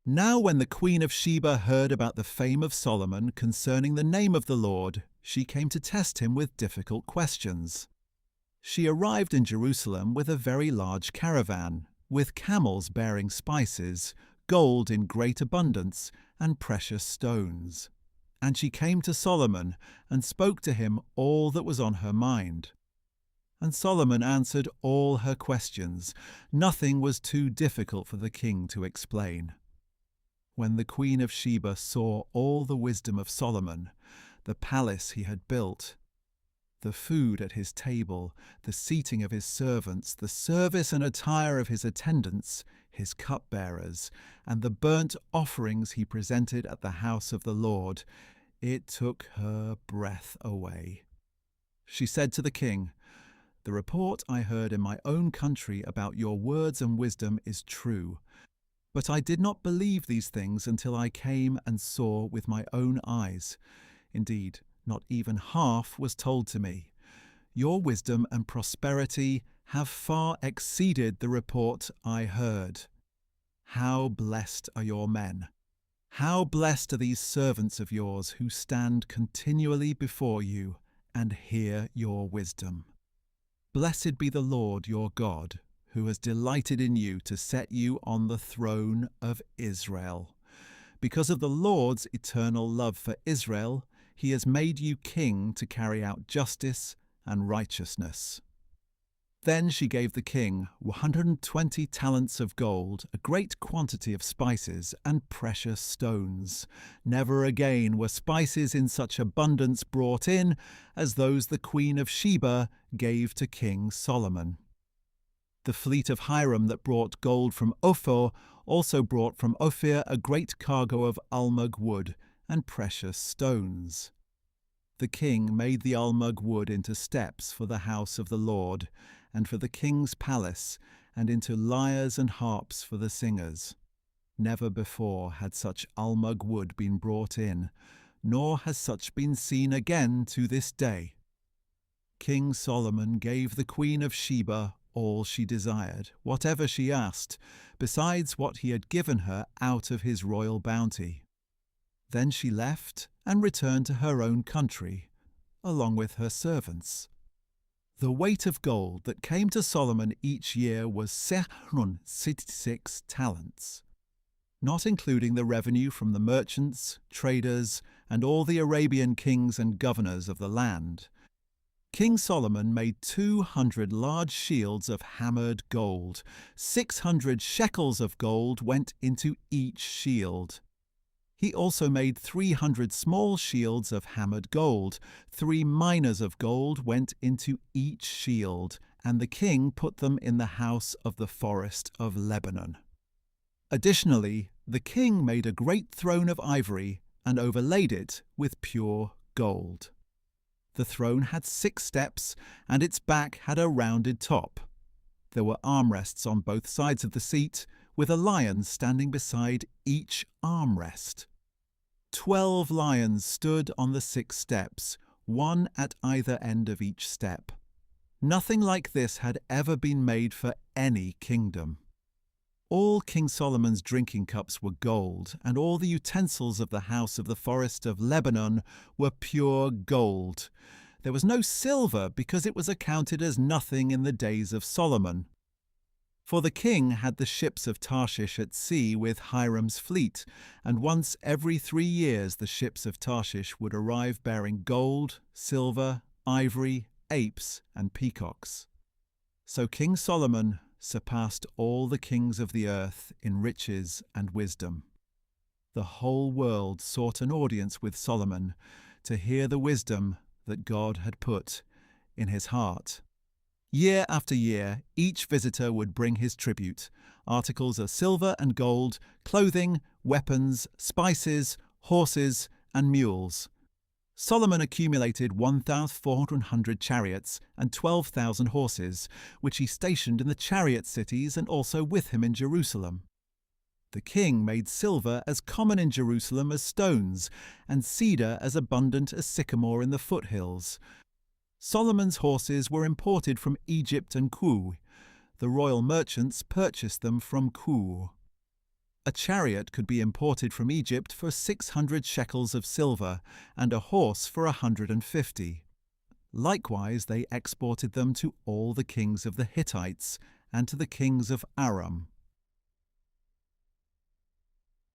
Now when the Queen of Sheba heard about the fame of Solomon concerning the name of the Lord, she came to test him with difficult questions. She arrived in Jerusalem with a very large caravan, with camels bearing spices, gold in great abundance, and precious stones. And she came to Solomon and spoke to him all that was on her mind. And Solomon answered all her questions. Nothing was too difficult for the king to explain. When the Queen of Sheba saw all the wisdom of Solomon, the palace he had built, the food at his table, the seating of his servants, the service and attire of his attendants, his cupbearers, and the burnt offerings he presented at the house of the Lord, it took her breath away. She said to the king, "The report I heard in my own country about your words and wisdom is true. But I did not believe these things until I came and saw with my own eyes. Indeed, not even half was told to me. Your wisdom and prosperity have far exceeded the report I heard. How blessed are your men! How blessed are these servants of yours who stand continually before you and hear your wisdom. Blessed be the Lord your God, who has delighted in you to set you on the throne of Israel. Because of the Lord's eternal love for Israel, he has made you king to carry out justice and righteousness." Then she gave the king 120 talents of gold, a great quantity of spices, and precious stones. Never again were spices in such abundance brought in as those the Queen of Sheba gave to King Solomon. The fleet of Hiram that brought gold from Ophir also brought from Ophir a great cargo of almug wood and precious stones. The king made the almug wood into steps for the house of the Lord, and for the king's palace, and into lyres and harps for the singers. Never before had such almug wood been brought in, nor has such been seen again to this day. King Solomon gave the Queen of Sheba all she desired, whatever she asked, besides what he had given her out of his royal bounty. Then she left and returned to her own country, along with her servants. The weight of gold that came to Solomon each year was 666 talents, not including the revenue from the merchants, traders, and all the Arabian kings and governors of the land. King Solomon made 200 large shields of hammered gold. 600 shekels of gold went into each shield. He also made 300 small shields of hammered gold. 3 minas of gold went into each shield, and the king put them in the house of the forest of Lebanon. Additionally, the king made a great throne of ivory and overlaid it with pure gold. The throne had 6 steps, and its back had a rounded top. There were armrests on both sides of the seat, with a lion standing beside each armrest. 12 lions stood on the 6 steps, one at either end of each step. Nothing like this had ever been made for any kingdom. All King Solomon's drinking cups were gold, and all the utensils of the house of the forest of Lebanon were pure gold. There was no silver because it was accounted as nothing in the days of Solomon. For the king had the ships of Tarshish at sea with Hiram's fleet, and once every 3 years the ships of Tarshish would arrive bearing gold, silver, ivory, apes, and peacocks. So King Solomon surpassed all the kings of the earth in riches and wisdom. The whole world sought an audience with Solomon to hear the wisdom that God had put in his heart. Year after year, each visitor would bring his tribute, articles of silver and gold, clothing, weapons, spices, horses, and mules. Solomon accumulated 1,400 chariots and 12,000 horses, which he stationed in the chariot cities and also with him in Jerusalem. The king made silver as common in Jerusalem as stones, and cedar as abundant as sycamore in the foothills. Solomon's horses were imported from Egypt and Kue. The royal merchants purchased them from Kue. A chariot could be imported from Egypt for 600 shekels of silver and a horse for 150. Likewise, they exported them to all the kings of the Hittites and to the kings of Aram.